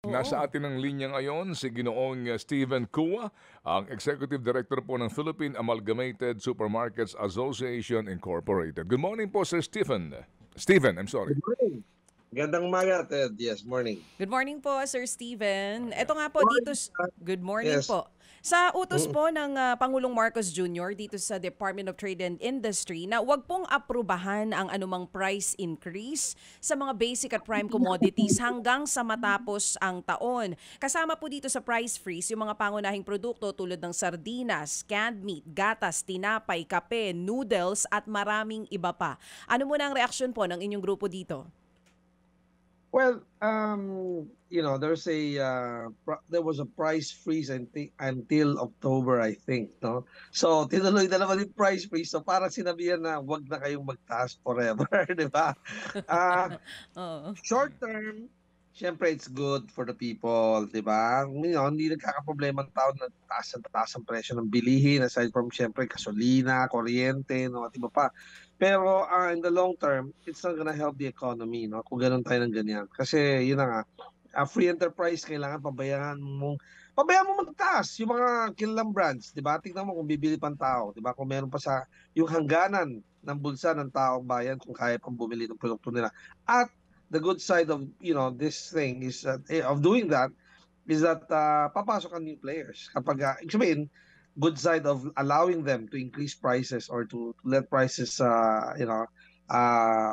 Nasa Oo. atin ang linya ngayon si Ginoong Stephen Kua, ang Executive Director po ng Philippine Amalgamated Supermarkets Association Incorporated. Good morning po, Sir Stephen. Stephen, I'm sorry. Good morning. Magandang umaga, Ted. Yes, morning. Good morning po, Sir Steven. Yeah. Ito nga po dito, good morning Yes. po. Sa utos Mm. po ng Pangulong Marcos Jr. dito sa Department of Trade and Industry na wag pong aprubahan ang anumang price increase sa mga basic at prime commodities hanggang sa matapos ang taon. Kasama po dito sa price freeze yung mga pangunahing produkto tulad ng sardinas, canned meat, gatas, tinapay, kape, noodles at maraming iba pa. Ano muna ang reaksyon po ng inyong grupo dito? Well, there was a price freeze until October, I think, no? So, tinuloy na naman yung price freeze. So, parang sinabihan na wag na kayong magtaas forever, di ba? Ah, Oo. Short term, syempre it's good for the people, di ba? Hindi nagkakaproblema ang tao na taas ang presyo ng bilihin aside from syempre gasolina, kuryente, no, at iba pa. Pero in the long term, it's not gonna help the economy, no? Kung ganun tayo ng ganyan. Kasi yun na nga, free enterprise kailangan pabayaan mo magtaas yung mga kilalang brands, di ba? Tingnan mo kung bibili pang tao, di ba? Kung meron pa sa yung hangganan ng bulsa ng taong bayan kung kaya pang bumili ng produkto nila. At the good side of this thing is that of doing that is that papasok ang new players kapag ibig sabihin, good side of allowing them to increase prices or to let prices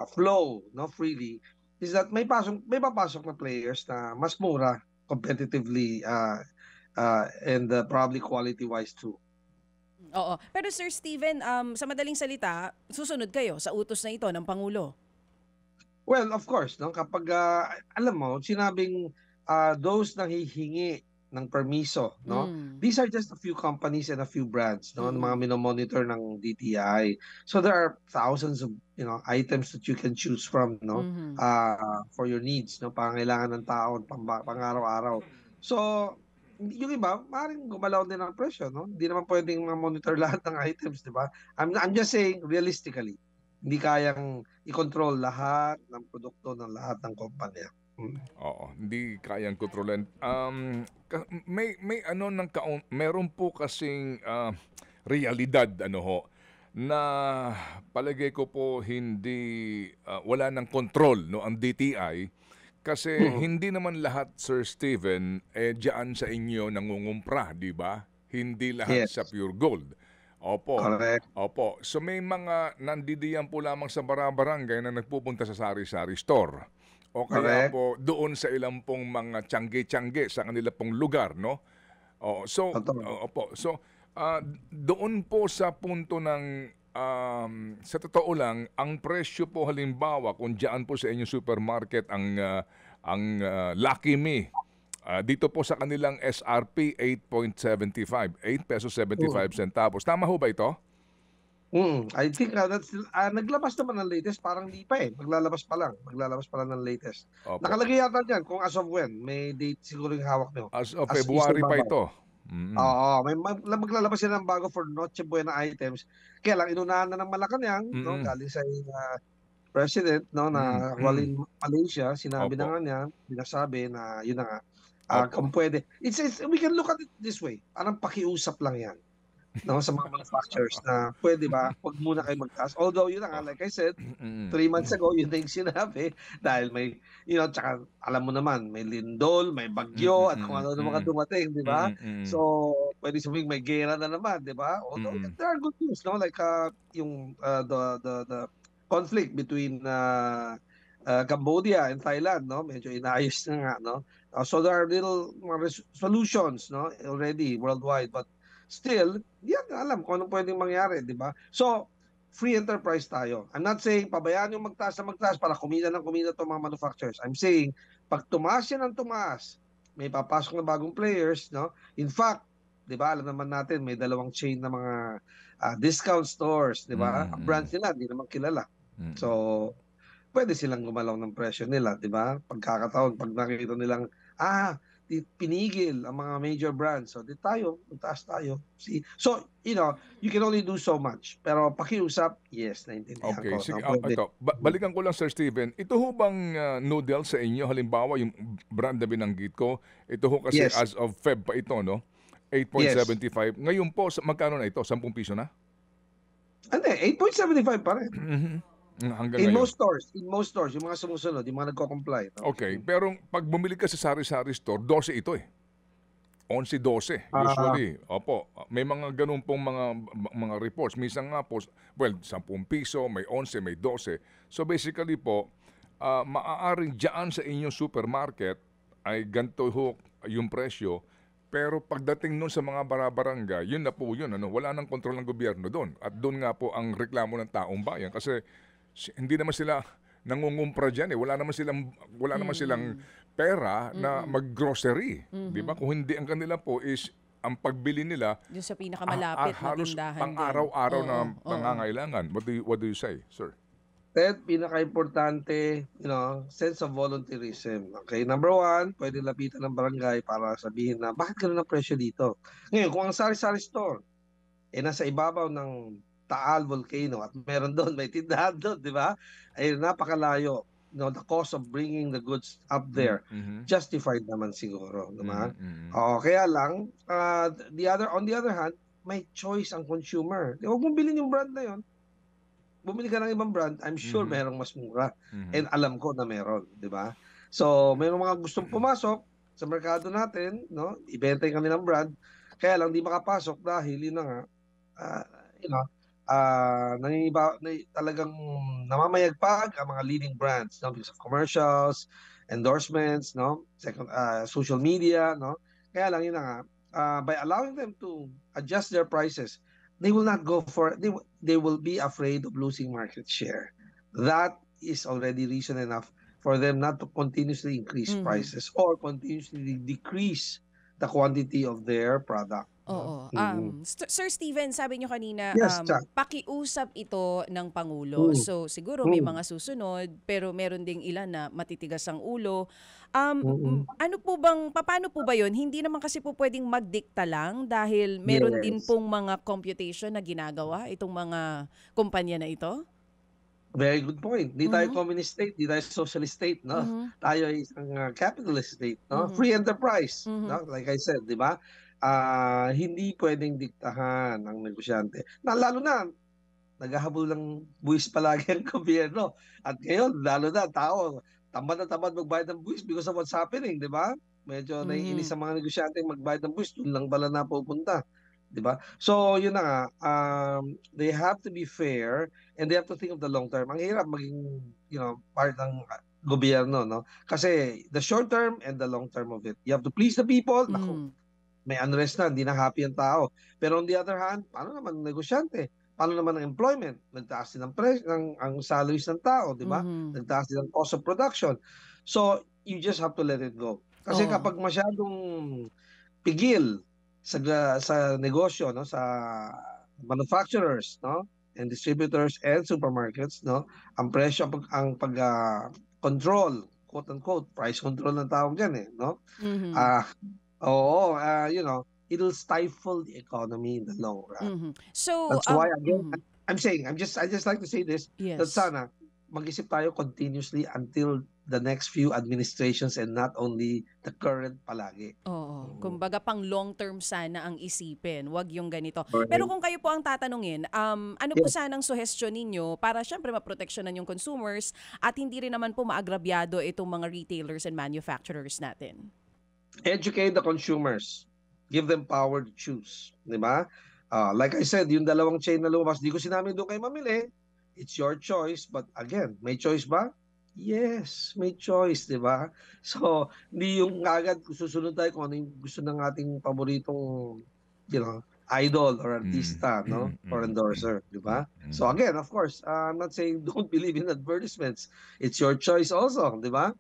flow no freely is that may papasok na players na mas mura competitively and probably quality wise too. Oo. Pero Sir Steven, sa madaling salita, susunod kayo sa utos na ito ng Pangulo. Well, of course, no? Kapag, alam mo, sinabing those nang hihingi ng permiso, no? Mm. These are just a few companies and a few brands, no? Ng mga Mm. minomonitor ng DTI. So there are thousands of, items that you can choose from, no? Mhm. For your needs, no? Pangangailangan ng tao, pang-araw-araw. So, yung iba, maaaring gumalaw din ang presyo, no? Hindi naman pwedeng ma-monitor lahat ng items, di ba? I'm just saying, realistically, hindi kayang i-control lahat ng produkto ng lahat ng kumpanya. Oo, hindi kayang kontrolin. May ano ng meron po kasing realidad ano ho na palagay ko po hindi wala ng control no ang DTI kasi hindi naman lahat, Sir Steven, diyan sa inyo nangungumpra, di ba? Hindi lahat sa Yes, pure gold. Opo. correct. Opo. So may mga nandidiyan po lamang sa barangay na nagpupunta sa sari-sari store. O kaya Correct. po doon sa ilang pong mga tiyangge-tiyangge sa kanila pong lugar, no? Totoo. Opo. So, doon po sa punto ng sa totoo lang, ang presyo po halimbawa kung diyan po sa inyong supermarket ang Lucky Me, dito po sa kanilang SRP 8.75, 8 pesos 75 centavos. Tama ho ba ito? I think that's naglabas naman ng latest, parang di pa Maglalabas pa lang ng latest. Opo. Nakalagay yata diyan kung as of when, may date siguro yung hawak nyo. As of As is February pa babaw. ito. Mm. Oo, maglalabas sila ng bago for Noche Buena items. Kaya lang inunahan na ng Malacanang, no, Mm. galing sa president, no, Mm. na huwaling Malaysia, sinabi na Opo. nga niya, binasabi na yun na nga, Opo. kung pwede. We can look at it this way. Parang pakiusap lang yan, no, sa mga manufacturers na pwede ba, huwag muna kayo magtaas. Although yun na nga, like I said, Mm. 3 months ago, yun na yung sinabi. Dahil may, tsaka alam mo naman, may lindol, may bagyo, at kung ano na mga dumating, di ba? Mm. So, pwede sabihin may gera na naman, di ba? Although Mm. there are good news, no? Like yung the conflict between Cambodia and Thailand, no? Medyo inaayos na nga, no? So there are little solutions, no? Already worldwide, but still, di natin alam kung anong pwedeng mangyari, di ba? So, free enterprise tayo. I'm not saying pabayaan yung magtaas na magtaas para kumita ng kumita to mga manufacturers. I'm saying, pag tumaas yan ang tumaas, may papasok na bagong players, no? In fact, di ba, alam naman natin, may dalawang chain na mga discount stores, di ba? Ang brands nila, di naman kilala. So, pwede silang gumalaw ng presyo nila, di ba? Pagkakataon, pag nakikita nilang, pinigil ang mga major brands. So, di tayo, taas tayo. See? So, you can only do so much. Pero pakiusap, yes, naintindihan Okay, ko. sige. Na pwede. Ito, balikan ko lang, Sir Steven. Ito ho bang noodles sa inyo, halimbawa, yung brand na binanggit ko, ito ho kasi Yes. as of Feb pa ito, no? Yes. 8.75. Ngayon po, magkano na ito? 10 piso na? Ano 8.75 pa rin. Hanggang In ngayon. most stores, yung mga sumusunod, yung mga nagko-comply. No? Okay, pero pag bumili ka sa sari-sari store, 12 ito eh. 11-12 Ah, usually. Opo, may mga ganun pong mga reports. Minsan nga po, well, 10 piso, may 11, may 12. So basically po, maaaring dyan sa inyong supermarket ay ganito ho yung presyo. Pero pagdating nun sa mga barabarangay, yun na po yun. Ano? Wala nang kontrol ng gobyerno doon. At doon nga po ang reklamo ng taong bayan. Kasi hindi naman sila nangungumpra dyan eh. Wala naman silang pera na mag-grocery. Di ba? Kung hindi, ang kanila po is ang pagbili nila Yung sa pinakamalapit na halos tindahan din. pang-araw-araw na Oo, oo. pangangailangan. What do you say, sir? Ted, pinaka-importante, sense of volunteerism. Okay, number one, pwede lapitan ng barangay para sabihin na, bakit ganun ang presyo dito? Ngayon, kung ang sari-sari store, nasa ibabaw ng Taal Volcano at meron doon, may tindahan doon, di ba? Ay napakalayo. The cost of bringing the goods up there, justified naman siguro. Di ba? Kaya lang, on the other hand, may choice ang consumer. Huwag mong bilhin yung brand na yon. Bumili ka ng ibang brand, I'm sure merong mas mura. And alam ko na meron, di ba? So, mayroong mga gustong pumasok sa merkado natin, no? Ibenta yung kanilang brand, kaya lang di makapasok dahil yun na nga, talagang namamayagpag ang mga leading brands, no? Because of commercials, endorsements, no? Social media, no? Kaya lang yun na nga, by allowing them to adjust their prices, they will not go for they will be afraid of losing market share. That is already reason enough for them not to continuously increase prices or continuously decrease the quantity of their product. Oo. Sir Steven, sabi nyo kanina, Yes, Chuck. pakiusap ito ng Pangulo. So siguro may Mm. mga susunod, pero meron ding ilan na matitigas ang ulo. Mm. Paano po ba yun? Hindi naman kasi po pwedeng magdikta lang dahil meron din Yes. pong mga computation na ginagawa itong mga kumpanya na ito? Very good point. Di tayo communist state, di tayo socialist state, no? Tayo ay isang capitalist state, no? Free enterprise, no? Like I said, di ba? Hindi pwedeng diktahan ng negosyante. Lalo na, naghahabol ng buwis palagi ang gobyerno. At ngayon, lalo na, tao, tamad na tamad magbayad ng buwis because of what's happening, di ba? Medyo naiinis ang mga negosyante magbayad ng buwis, doon lang pala napupunta. Di ba? So, yun na nga, they have to be fair and they have to think of the long term. Ang hirap maging, part ng gobyerno, no? Kasi the short term and the long term of it. You have to please the people. Naku, may unrest na, hindi na happy ang tao. Pero on the other hand, paano naman ang negosyante? Paano naman ang employment? Nagtaas din ang salaries ng tao, di ba? Nagtaas din ang cost of production. So, you just have to let it go. Kasi kapag masyadong pigil sa negosyo, no, sa manufacturers, no, and distributors and supermarkets, no, ang presyo, ang pag-control, quote unquote, price control ng tawag dyan eh, no? It'll stifle the economy in the long run. So, That's why again, I'm saying, I just like to say this, that yes. sana mag-isip tayo continuously until the next few administrations and not only the current palagi. Oo. Kumbaga pang long term sana ang isipin, wag yung ganito. Correct. Pero kung kayo po ang tatanungin, ano po Yes. sanang suhestyon ninyo para syempre maproteksyonan yung consumers at hindi rin naman po maagrabyado itong mga retailers and manufacturers natin? Educate the consumers. Give them power to choose. Di ba? Like I said, yung dalawang chain na lumabas, di ko sinabi doon kayo mamili. It's your choice. But again, may choice ba? Yes, may choice, di ba? So, hindi yung agad susunod tayo kung ano yung gusto ng ating paboritong, idol or artista, no? Or endorser, di ba? So again, of course, I'm not saying don't believe in advertisements. It's your choice also, di ba?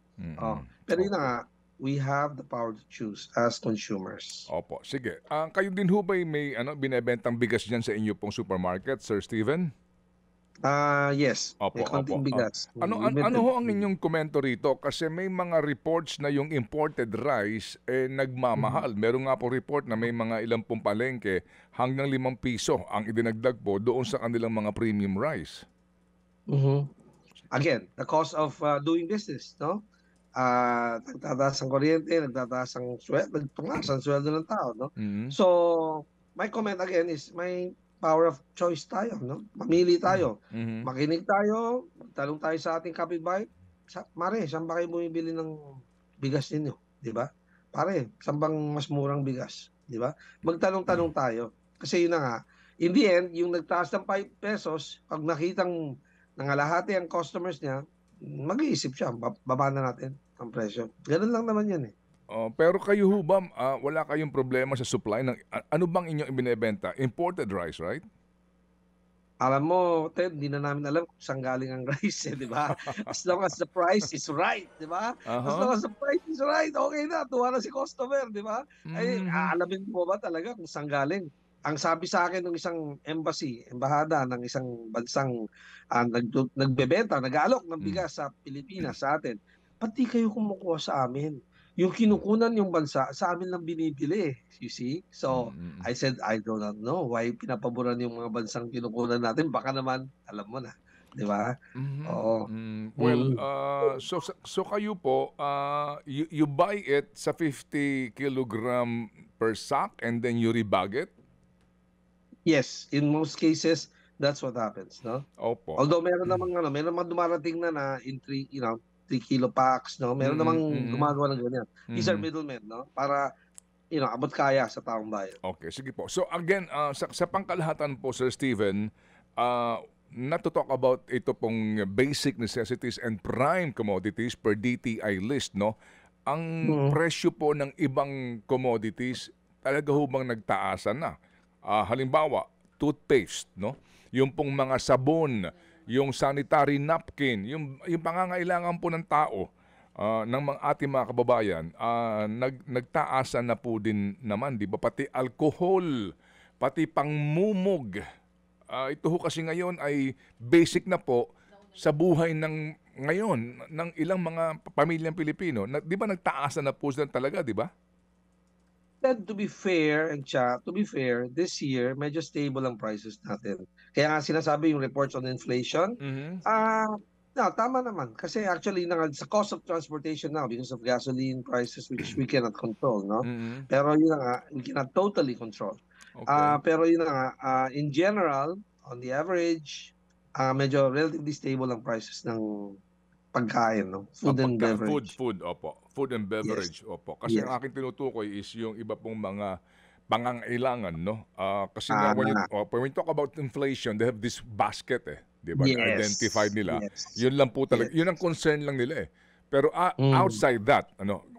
Pero yun na nga, we have the power to choose as consumers. Opo, sige. Kayo din ho ba may binebentang bigas dyan sa inyo pong supermarket, Sir Steven? Yes, Opo, may opo. konting bigas. Ano Limited. ho ang inyong komento rito? Kasi may mga reports na yung imported rice nagmamahal. Meron nga po report na may mga ilang pong palengke hanggang ₱5 ang idinagdag po doon sa kanilang mga premium rice. Mhm. Again, the cost of doing business, no? Nagtataas ang kuryente, nagtataas ang sweldo ng tao, no? Mhm. So, my comment again is may power of choice tayo, no? Mamili tayo. Mhm. Makinig tayo, magtanong tayo sa ating kapitbahay. Mare, saan ba kayo bumibili ng bigas ninyo? Di ba? Pare, saan bang mas murang bigas? Di ba? Magtanong-tanong tayo. Kasi yun na nga, in the end, yung nagtaas ng ₱5, pag nakitang nangalahati ang customers niya, mag-iisip siya, baba na natin ang presyo. Ganun lang naman yan eh. Pero kayo ho ba, wala kayong problema sa supply ng ano bang inyong ibinebenta? Imported rice, right? Alam mo, Ted, di na namin alam kung saan galing ang rice eh, di ba? As long as the price is right, di ba? As long Aha. as the price is right, okay na, tuwa na si customer, di ba? Ay, Mhm. aalamin mo ba talaga kung saan galing? Ang sabi sa akin ng isang embahada ng isang bansang nagbebenta, nag-aalok ng Hmm. bigas sa Pilipinas, sa atin, pati kayo kumukuha sa amin. Yung kinukunan yung bansa, sa amin lang binibili, you see? So, Mm. I said, I do not know why pinapaboran yung mga bansang kinukunan natin. Baka naman, alam mo na, di ba? Mhm. Oo. Well, Mm. so kayo po, you buy it sa 50 kilogram per sack and then you rebag it? Yes, in most cases, that's what happens, no? Opo. Although meron namang dumarating na in 3 kilo packs, no? Meron Mm, namang mm. gumagawa ng ganyan. These are Mhm. middlemen, no? Para, abot kaya sa taong bayan. Okay, sige po. So again, sa pangkalahatan po, Sir Steven, not to talk about ito pong basic necessities and prime commodities per DTI list, no? Ang Mm. presyo po ng ibang commodities talaga ho bang nagtaasan na? Halimbawa, toothpaste, no? Yung pong mga sabon, yung sanitary napkin, yung pangangailangan po ng tao, ng mga ating mga kababayan, nagtaasan na po din naman, di ba? Pati alcohol, pati pangmumog. Ito ho kasi ngayon ay basic na po sa buhay ng ngayon ng ilang mga pamilyang Pilipino. Di ba nagtaasan na po sila talaga, di ba? Then to be fair, to be fair, this year, medyo stable ang prices natin. Kaya nga sinasabi yung reports on inflation, Mhm. ah, no, tama naman. Kasi actually, sa cost of transportation now, because of gasoline prices, which we cannot control, no? Mhm. Pero yun na nga, we cannot totally control. Okay. Pero yun na nga, in general, on the average, medyo relatively stable ang prices ng pagkain, no? Food and beverage. Food, opo. Food and Yes, beverage, opo. Kasi ang yes. aking tinutukoy is yung iba pong mga pangangailangan, no? Kasi nga Tama. when you talk about inflation, they have this basket eh, 'di ba? Na identified Yes, nila. yes, 'Yun lang po talaga. yes. 'Yun ang concern lang nila eh. Pero Mm, outside that,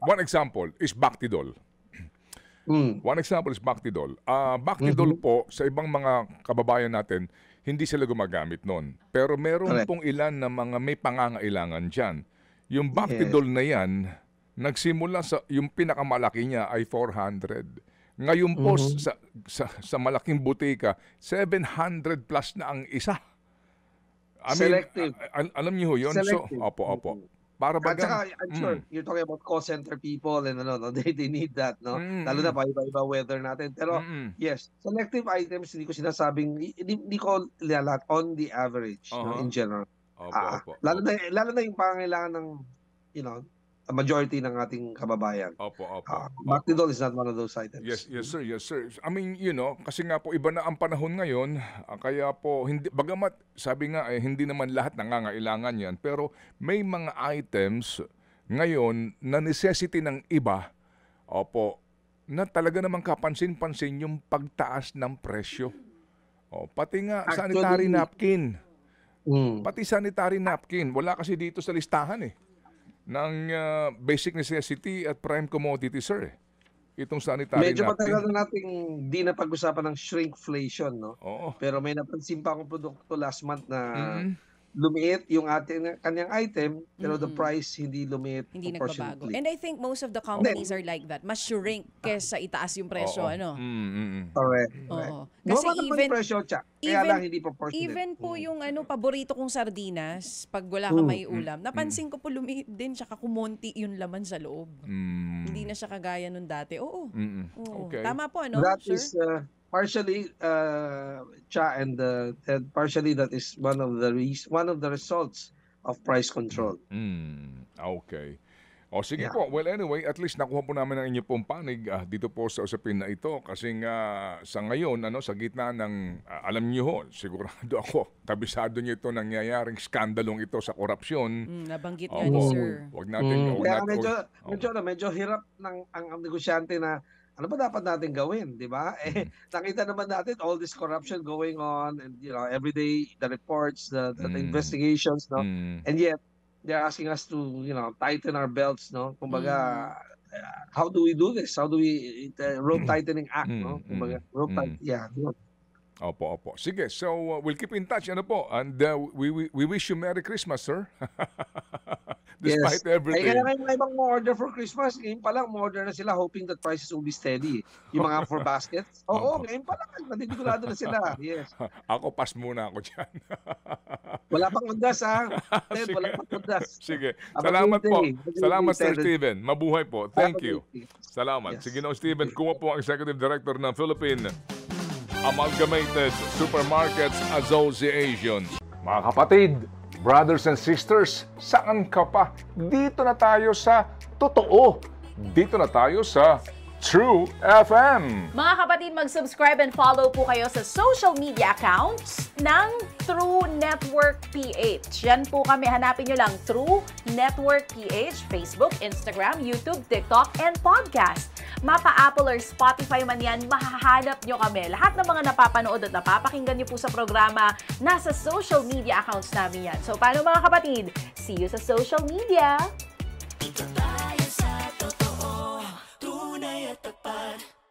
one example is Bactidol. mm, One example is Bactidol. Bactidol mhm, po sa ibang mga kababayan natin, hindi sila gumagamit nun. Pero meron correct. pong ilan na mga may pangangailangan diyan. Yung Yes, Bactidol na yan, nagsimula yung pinakamalaki niya ay 400. Ngayon po mhm. sa malaking butika, 700 plus na ang isa. I mean, Selective, alam niyo ho yun? So, selective. opo, opo. Mm. Para At bagang, saka I'm sure you're talking about call center people and ano, no, they need that, no? mm, Lalo na mm, paiba-iba weather natin. Pero mm, yes, selective items hindi ko sinasabing hindi ko nilalat on the average, no, in aha, general. opo, opo, Lalo opo. na yung pangangailangan ng, you know, a majority ng ating kababayan. Opo, opo, opo. Bactidol is not one of those Yes, items. yes sir, yes sir. I mean, kasi nga po iba na ang panahon ngayon, kaya po hindi bagamat sabi nga hindi naman lahat nangangailangan 'yan, pero may mga items ngayon na necessity ng iba, opo, na talaga namang kapansin-pansin yung pagtaas ng presyo. Pati nga sanitary Actually, napkin. mm, Pati sanitary napkin, wala kasi dito sa listahan ng basic necessity at prime commodity, sir. Itong sanitary medyo napkin. matagal na nating di napag-usapan ng shrinkflation, no? Oo. Pero may napansin pa akong produkto last month na Mm. lumiit yung kanyang item, pero the price hindi lumiit Hindi nagbabago. proportionately. And I think most of the companies are like that. Mas shrink kesa itaas yung presyo, Oo. ano? Correct. Oo. Kasi Kasi naman yung presyo, Cha. Kaya lang hindi proportionate. even po yung paborito kong sardinas, pag wala ka may ulam, napansin ko po lumiit din, tsaka kumonti yung laman sa loob. Hindi na siya kagaya nung dati. Oo. Oo. Okay. Tama po, ano, That sir? is partially, Cha, and partially that is one of the results of price control. Okay. O sige Yeah. po. Well, anyway, at least nakuha po namin ang inyong pong panig dito po sa usapin na ito. Kasi nga sa ngayon, sa gitna ng, alam niyo ho, sigurado ako, kabisado niyo ito nangyayaring skandalong ito sa korupsyon. Nabanggit nga ni sir. Huwag natin, Kaya medyo hirap ng ang negosyante na ano ba dapat natin gawin, di ba? Nakita naman natin all this corruption going on, and every day the reports, the investigations, no? And yet they're asking us to, tighten our belts, no? Kumbaga, how do we do this? How do we rope tightening act, no? Kumbaga, rope tightening, yeah. Opo. Sige, so we'll keep in touch, and we wish you Merry Christmas, sir. Despite everything. Kaya ngayon may ibang order for Christmas. Ngayon pa lang, order na sila hoping that prices will be steady. Yung mga for baskets. Oo, ngayon pa lang. Natitigurado na sila. Yes. Ako, pass muna ako dyan. Wala pang undas, ha? Wala pang undas. Sige. Have a Salamat good po. day. Have a good Salamat, day, Sir Ted. Steven. Mabuhay po. Thank you. Have a good day. Salamat. Yes. Sige na, Steven. Kuha po ang Executive Director ng Philippine Amalgamated Supermarkets Association. Mga kapatid, brothers and sisters, saan ka pa? Dito na tayo sa totoo. Dito na tayo sa True FM. Mga kapatid, mag-subscribe and follow po kayo sa social media accounts ng True Network PH. Yan po kami. Hanapin nyo lang True Network PH, Facebook, Instagram, YouTube, TikTok, and podcast. Mapa Apple or Spotify man yan, mahahanap nyo kami. Lahat ng mga napapanood at napapakinggan nyo po sa programa, nasa social media accounts namin yan. So, paano mga kapatid? See you sa social media!